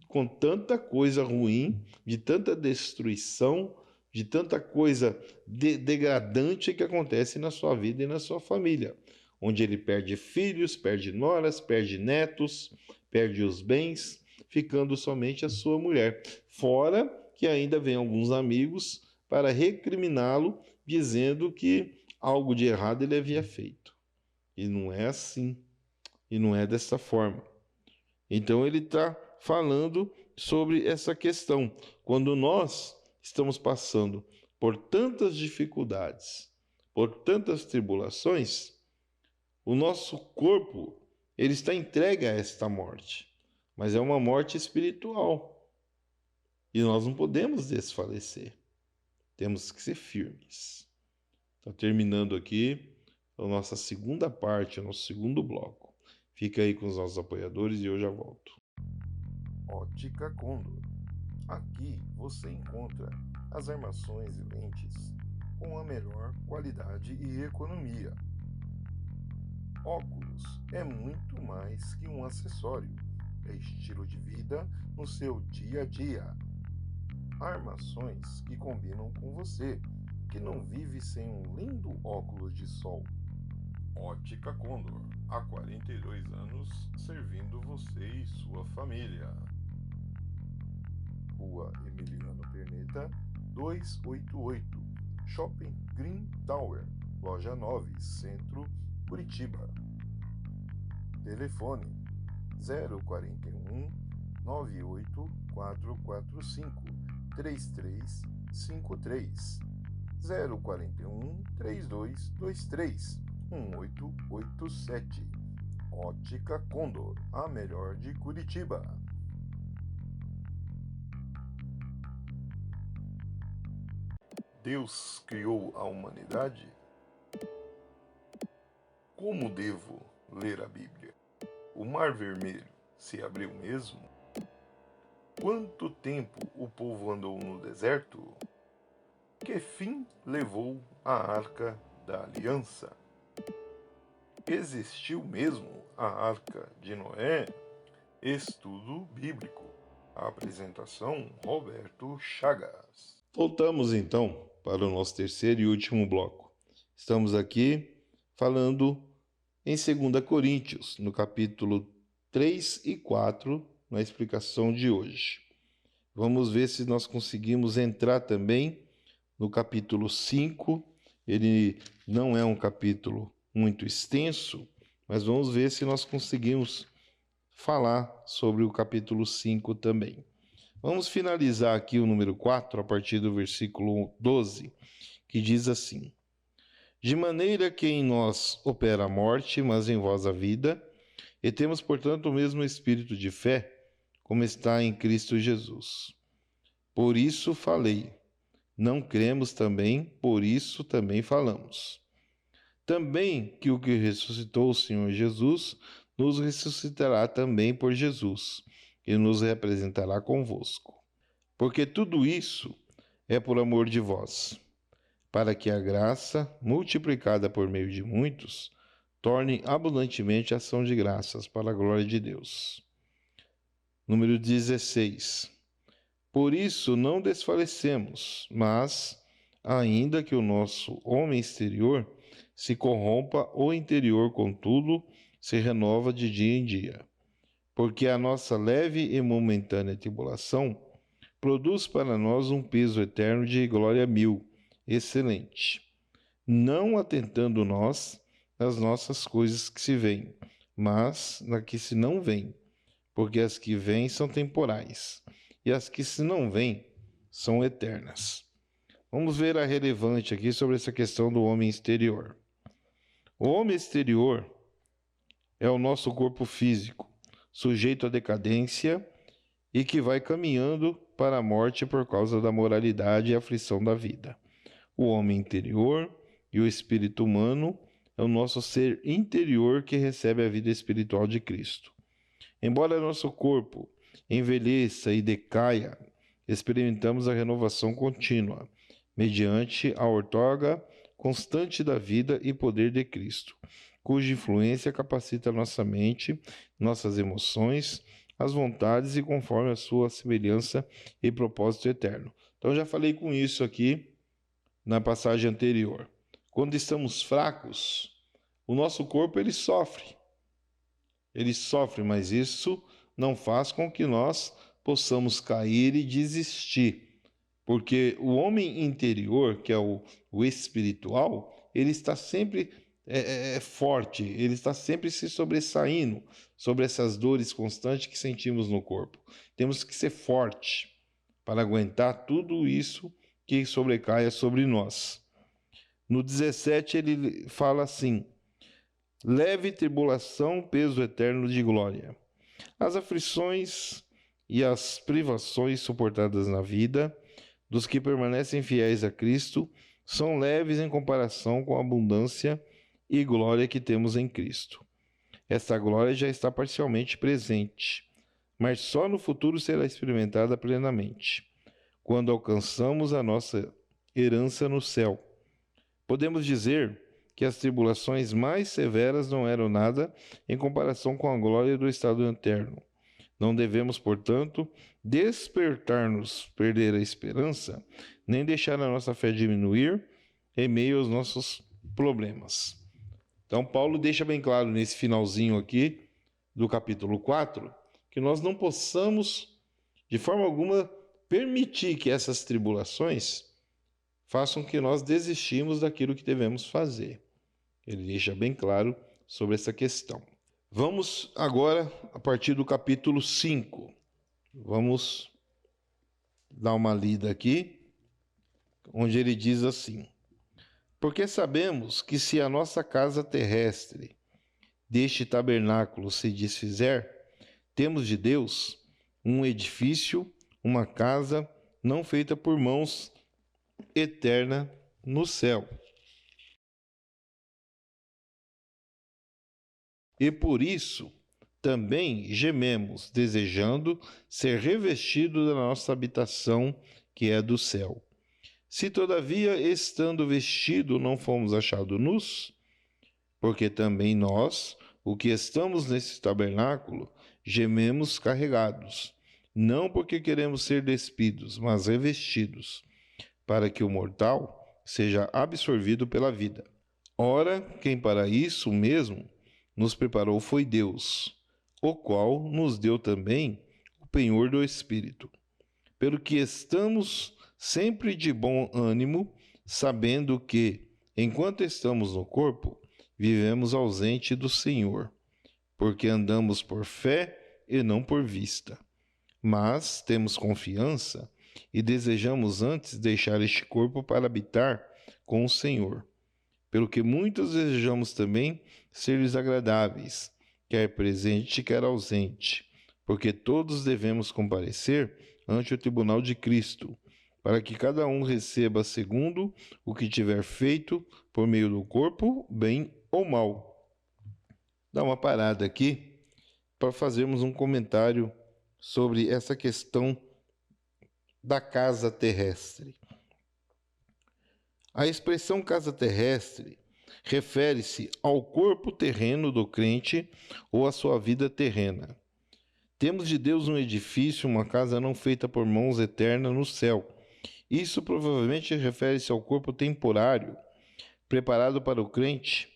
com tanta coisa ruim, de tanta destruição, de tanta coisa degradante que acontece na sua vida e na sua família, onde ele perde filhos, perde noras, perde netos, perde os bens, ficando somente a sua mulher. Fora que ainda vem alguns amigos para recriminá-lo, dizendo que algo de errado ele havia feito. E não é assim, e não é dessa forma. Então ele está falando sobre essa questão. Quando nós estamos passando por tantas dificuldades, por tantas tribulações, o nosso corpo ele está entregue a esta morte, mas é uma morte espiritual. E nós não podemos desfalecer. Temos que ser firmes. Está terminando aqui a nossa segunda parte, o nosso segundo bloco. Fica aí com os nossos apoiadores e eu já volto. Ótica Condor. Aqui você encontra as armações e lentes com a melhor qualidade e economia. Óculos é muito mais que um acessório, é estilo de vida no seu dia a dia. Armações que combinam com você, que não vive sem um lindo óculos de sol. Ótica Condor, há 42 anos servindo você e sua família. Rua Emiliano Perneta, 288, Shopping Green Tower, Loja 9, Centro, Curitiba. Telefone 041 98445 3353 041 3223 1887. Ótica Condor, a melhor de Curitiba. Deus criou a humanidade? Como devo ler a Bíblia? O Mar Vermelho se abriu mesmo? Quanto tempo o povo andou no deserto? Que fim levou a Arca da Aliança? Existiu mesmo a Arca de Noé? Estudo Bíblico. A apresentação, Roberto Chagas. Voltamos então para o nosso terceiro e último bloco. Estamos aqui falando em 2 Coríntios, no capítulo 3 e 4, na explicação de hoje. Vamos ver se nós conseguimos entrar também no capítulo 5. Ele não é um capítulo muito extenso, mas vamos ver se nós conseguimos falar sobre o capítulo 5 também. Vamos finalizar aqui o número 4, a partir do versículo 12, que diz assim: De maneira que em nós opera a morte, mas em vós a vida, e temos, portanto, o mesmo espírito de fé, como está em Cristo Jesus. Por isso falei, não cremos também, por isso também falamos. Também que o que ressuscitou o Senhor Jesus, nos ressuscitará também por Jesus, e nos representará convosco. Porque tudo isso é por amor de vós, para que a graça, multiplicada por meio de muitos, torne abundantemente a ação de graças para a glória de Deus. Número 16. Por isso não desfalecemos, mas, ainda que o nosso homem exterior se corrompa, o interior, contudo, se renova de dia em dia. Porque a nossa leve e momentânea tribulação produz para nós um peso eterno de glória mil, excelente. Não atentando nós nas nossas coisas que se veem, mas na que se não veem. porque as que vêm são temporais, e as que se não vêm são eternas. Vamos ver a relevante aqui sobre essa questão do homem exterior. O homem exterior é o nosso corpo físico, sujeito à decadência e que vai caminhando para a morte por causa da moralidade e aflição da vida. O homem interior e o espírito humano é o nosso ser interior que recebe a vida espiritual de Cristo. Embora nosso corpo envelheça e decaia, experimentamos a renovação contínua, mediante a outorga constante da vida e poder de Cristo, cuja influência capacita nossa mente, nossas emoções, as vontades e conforme a sua semelhança e propósito eterno. Então, já falei com isso aqui na passagem anterior. Quando estamos fracos, o nosso corpo ele sofre, mas isso não faz com que nós possamos cair e desistir, porque o homem interior, que é o espiritual, ele está sempre forte, ele está sempre se sobressaindo sobre essas dores constantes que sentimos no corpo. Temos que ser forte para aguentar tudo isso que sobrecaia sobre nós. No 17 ele fala assim: leve tribulação, peso eterno de glória. As aflições e as privações suportadas na vida dos que permanecem fiéis a Cristo são leves em comparação com a abundância e glória que temos em Cristo. Esta glória já está parcialmente presente, mas só no futuro será experimentada plenamente, quando alcançamos a nossa herança no céu. Podemos dizer que as tribulações mais severas não eram nada em comparação com a glória do estado eterno. Não devemos, portanto, despertar-nos, perder a esperança, nem deixar a nossa fé diminuir em meio aos nossos problemas. Então, Paulo deixa bem claro nesse finalzinho aqui do capítulo 4 que nós não possamos, de forma alguma, permitir que essas tribulações façam que nós desistimos daquilo que devemos fazer. Ele deixa bem claro sobre essa questão. Vamos agora a partir do capítulo 5. Vamos dar uma lida aqui, onde ele diz assim: porque sabemos que se a nossa casa terrestre deste tabernáculo se desfizer, temos de Deus um edifício, uma casa não feita por mãos, eterna no céu. E por isso também gememos, desejando ser revestidos da nossa habitação, que é do céu. Se todavia, estando vestido, não fomos achados nus, porque também nós, o que estamos nesse tabernáculo, gememos carregados, não porque queremos ser despidos, mas revestidos, para que o mortal seja absorvido pela vida. Ora, quem para isso mesmo nos preparou foi Deus, o qual nos deu também o penhor do Espírito. Pelo que estamos sempre de bom ânimo, sabendo que, enquanto estamos no corpo, vivemos ausente do Senhor, porque andamos por fé e não por vista. Mas temos confiança e desejamos antes deixar este corpo para habitar com o Senhor. Pelo que muitos desejamos também ser-lhes agradáveis, quer presente, quer ausente, porque todos devemos comparecer ante o tribunal de Cristo, para que cada um receba segundo o que tiver feito por meio do corpo, bem ou mal. Dá uma parada aqui para fazermos um comentário sobre essa questão da casa terrestre. A expressão casa terrestre refere-se ao corpo terreno do crente ou à sua vida terrena. Temos de Deus um edifício, uma casa não feita por mãos, eterna no céu. Isso provavelmente refere-se ao corpo temporário, preparado para o crente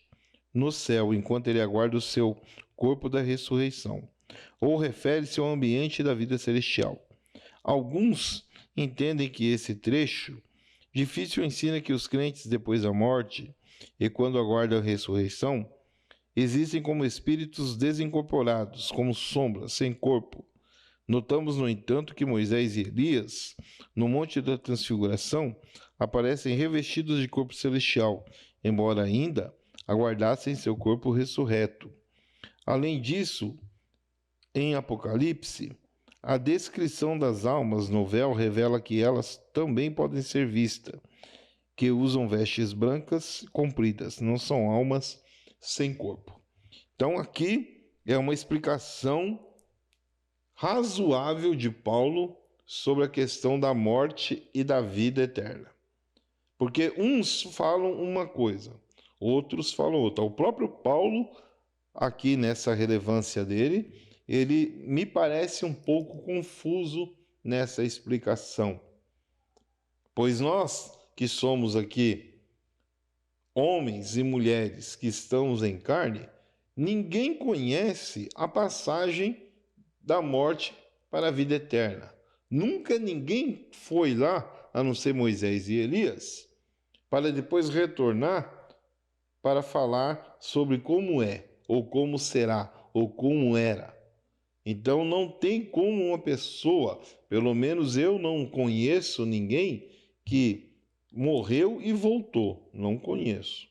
no céu, enquanto ele aguarda o seu corpo da ressurreição. Ou refere-se ao ambiente da vida celestial. Alguns entendem que esse trecho difícil ensina que os crentes, depois da morte e quando aguardam a ressurreição, existem como espíritos desincorporados, como sombras, sem corpo. Notamos, no entanto, que Moisés e Elias, no Monte da Transfiguração, aparecem revestidos de corpo celestial, embora ainda aguardassem seu corpo ressurreto. Além disso, em Apocalipse, a descrição das almas no véu revela que elas também podem ser vistas, que usam vestes brancas compridas, não são almas sem corpo. Então aqui é uma explicação razoável de Paulo sobre a questão da morte e da vida eterna. Porque uns falam uma coisa, outros falam outra. O próprio Paulo, aqui nessa relevância dele, ele me parece um pouco confuso nessa explicação. Pois nós que somos aqui homens e mulheres que estamos em carne, ninguém conhece a passagem da morte para a vida eterna. Nunca ninguém foi lá, a não ser Moisés e Elias, para depois retornar para falar sobre como é, ou como será, ou como era. Então não tem como uma pessoa, pelo menos eu não conheço ninguém que morreu e voltou, não conheço.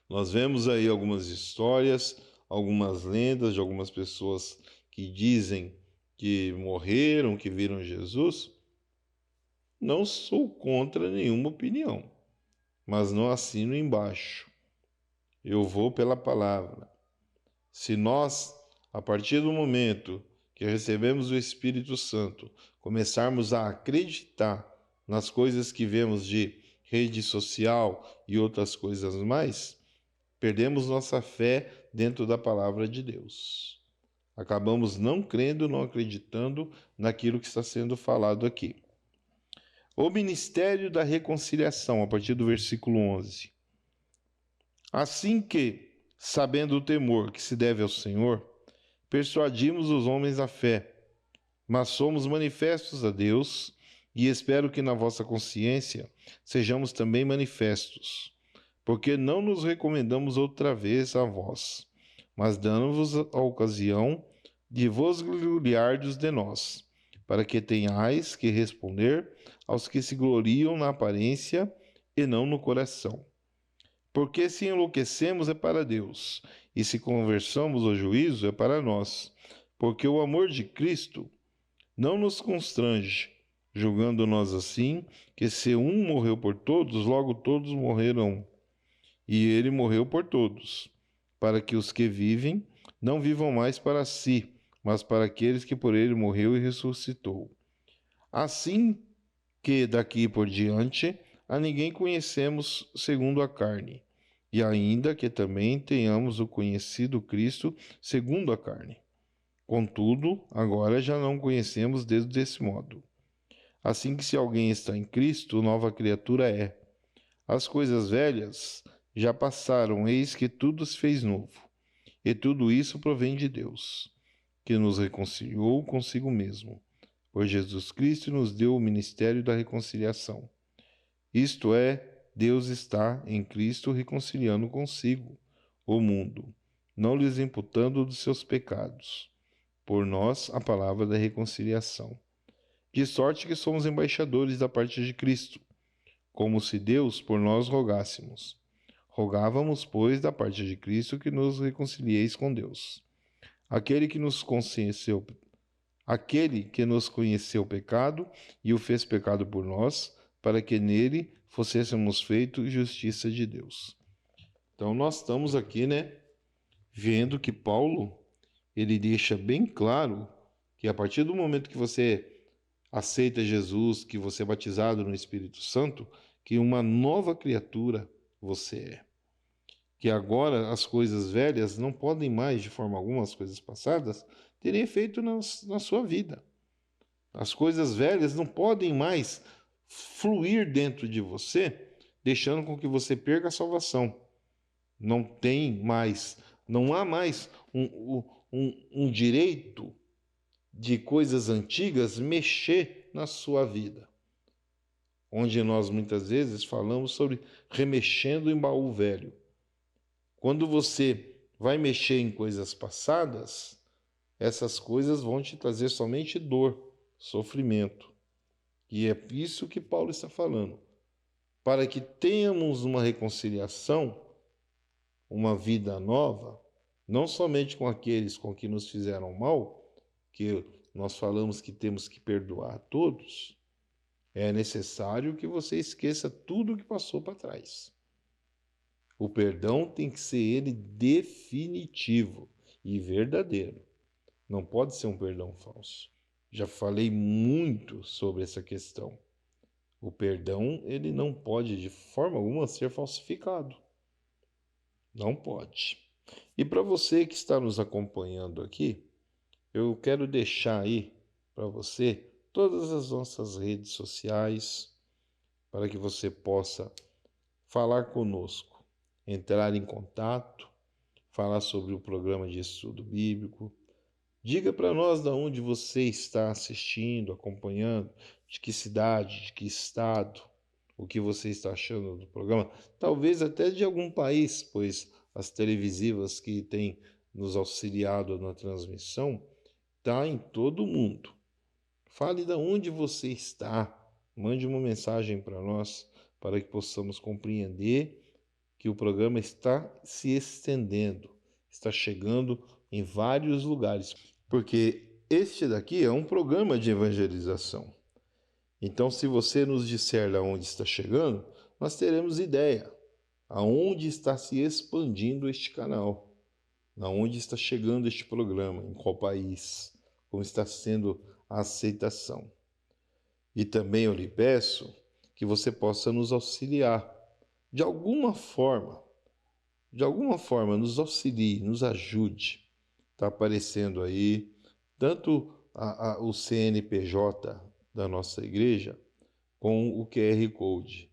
Nós vemos aí algumas histórias, algumas lendas de algumas pessoas que dizem que morreram, que viram Jesus. Não sou contra nenhuma opinião, mas não assino embaixo. Eu vou pela palavra. Se nós, a partir do momento que recebemos o Espírito Santo, começarmos a acreditar nas coisas que vemos de rede social e outras coisas mais, perdemos nossa fé dentro da palavra de Deus. Acabamos não crendo, não acreditando naquilo que está sendo falado aqui. O ministério da reconciliação, a partir do versículo 11. Assim que, sabendo o temor que se deve ao Senhor, persuadimos os homens à fé, mas somos manifestos a Deus, e espero que na vossa consciência sejamos também manifestos, porque não nos recomendamos outra vez a vós, mas dando-vos a ocasião de vos gloriardes de nós, para que tenhais que responder aos que se gloriam na aparência e não no coração. Porque se enlouquecemos é para Deus, e se conversamos ao juízo é para nós, porque o amor de Cristo não nos constrange, julgando nós assim, que se um morreu por todos, logo todos morrerão. E ele morreu por todos, para que os que vivem não vivam mais para si, mas para aqueles que por ele morreu e ressuscitou. Assim que daqui por diante a ninguém conhecemos segundo a carne, e ainda que também tenhamos o conhecido Cristo segundo a carne. Contudo, agora já não conhecemos desse modo. Assim que se alguém está em Cristo, nova criatura é. As coisas velhas já passaram, eis que tudo se fez novo. E tudo isso provém de Deus, que nos reconciliou consigo mesmo, por Jesus Cristo nos deu o ministério da reconciliação. Isto é, Deus está em Cristo reconciliando consigo o mundo, não lhes imputando dos seus pecados. Por nós, a palavra da reconciliação. De sorte que somos embaixadores da parte de Cristo, como se Deus por nós rogássemos. Rogávamos, pois, da parte de Cristo que nos reconcilieis com Deus. Aquele que nos conheceu o pecado e o fez pecado por nós, para que nele fôssemos feitos justiça de Deus. Então nós estamos aqui, vendo que Paulo, ele deixa bem claro que a partir do momento que você aceita Jesus, que você é batizado no Espírito Santo, que uma nova criatura você é. Que agora as coisas velhas não podem mais, de forma alguma, as coisas passadas, terem efeito na sua vida. As coisas velhas não podem mais fluir dentro de você, deixando com que você perca a salvação. Não há mais um direito de coisas antigas mexer na sua vida. Onde nós muitas vezes falamos sobre remexendo em baú velho. Quando você vai mexer em coisas passadas, essas coisas vão te trazer somente dor, sofrimento. E é isso que Paulo está falando. Para que tenhamos uma reconciliação, uma vida nova, não somente com aqueles com que nos fizeram mal, que nós falamos que temos que perdoar a todos, é necessário que você esqueça tudo o que passou para trás. O perdão tem que ser ele definitivo e verdadeiro. Não pode ser um perdão falso. Já falei muito sobre essa questão. O perdão, ele não pode de forma alguma ser falsificado. Não pode. E para você que está nos acompanhando aqui, eu quero deixar aí para você todas as nossas redes sociais para que você possa falar conosco, entrar em contato, falar sobre o programa de estudo bíblico. Diga para nós de onde você está assistindo, acompanhando, de que cidade, de que estado, o que você está achando do programa. Talvez até de algum país, pois as televisivas que têm nos auxiliado na transmissão está em todo o mundo. Fale de onde você está, mande uma mensagem para nós, para que possamos compreender que o programa está se estendendo, está chegando em vários lugares, porque este daqui é um programa de evangelização. Então, se você nos disser de onde está chegando, nós teremos ideia aonde está se expandindo este canal, aonde está chegando este programa, em qual país, como está sendo a aceitação. E também eu lhe peço que você possa nos auxiliar de alguma forma, nos auxilie, nos ajude. Está aparecendo aí tanto o CNPJ da nossa igreja com o QR Code,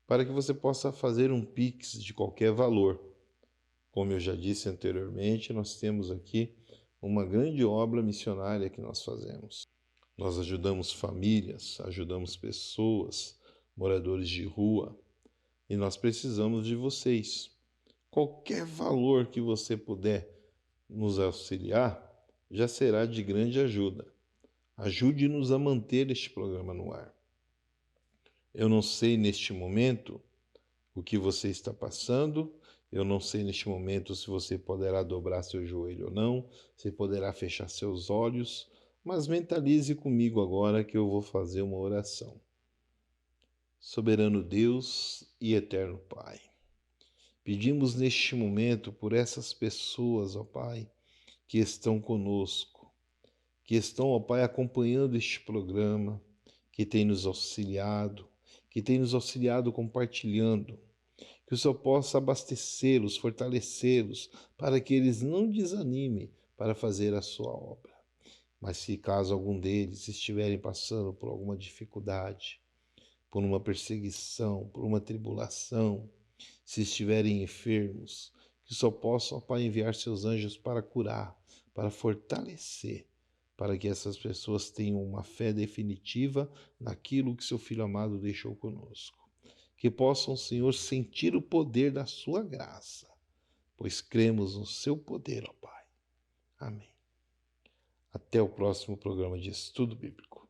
para que você possa fazer um Pix de qualquer valor. Como eu já disse anteriormente, nós temos aqui uma grande obra missionária que nós fazemos. Nós ajudamos famílias, ajudamos pessoas, moradores de rua, e nós precisamos de vocês. Qualquer valor que você puder nos auxiliar já será de grande ajuda. Ajude-nos a manter este programa no ar. Eu não sei neste momento o que você está passando, eu não sei neste momento se você poderá dobrar seu joelho ou não, se poderá fechar seus olhos, mas mentalize comigo agora que eu vou fazer uma oração. Soberano Deus e eterno Pai, pedimos neste momento por essas pessoas, ó Pai, que estão conosco, que estão, ó Pai, acompanhando este programa, que tem nos auxiliado, compartilhando, que o Senhor possa abastecê-los, fortalecê-los, para que eles não desanimem para fazer a sua obra. Mas se caso algum deles estiverem passando por alguma dificuldade, por uma perseguição, por uma tribulação, se estiverem enfermos, que só possa, ó Pai, enviar seus anjos para curar, para fortalecer, para que essas pessoas tenham uma fé definitiva naquilo que seu Filho amado deixou conosco. Que possam, Senhor, sentir o poder da sua graça, pois cremos no seu poder, ó Pai. Amém. Até o próximo programa de Estudo Bíblico.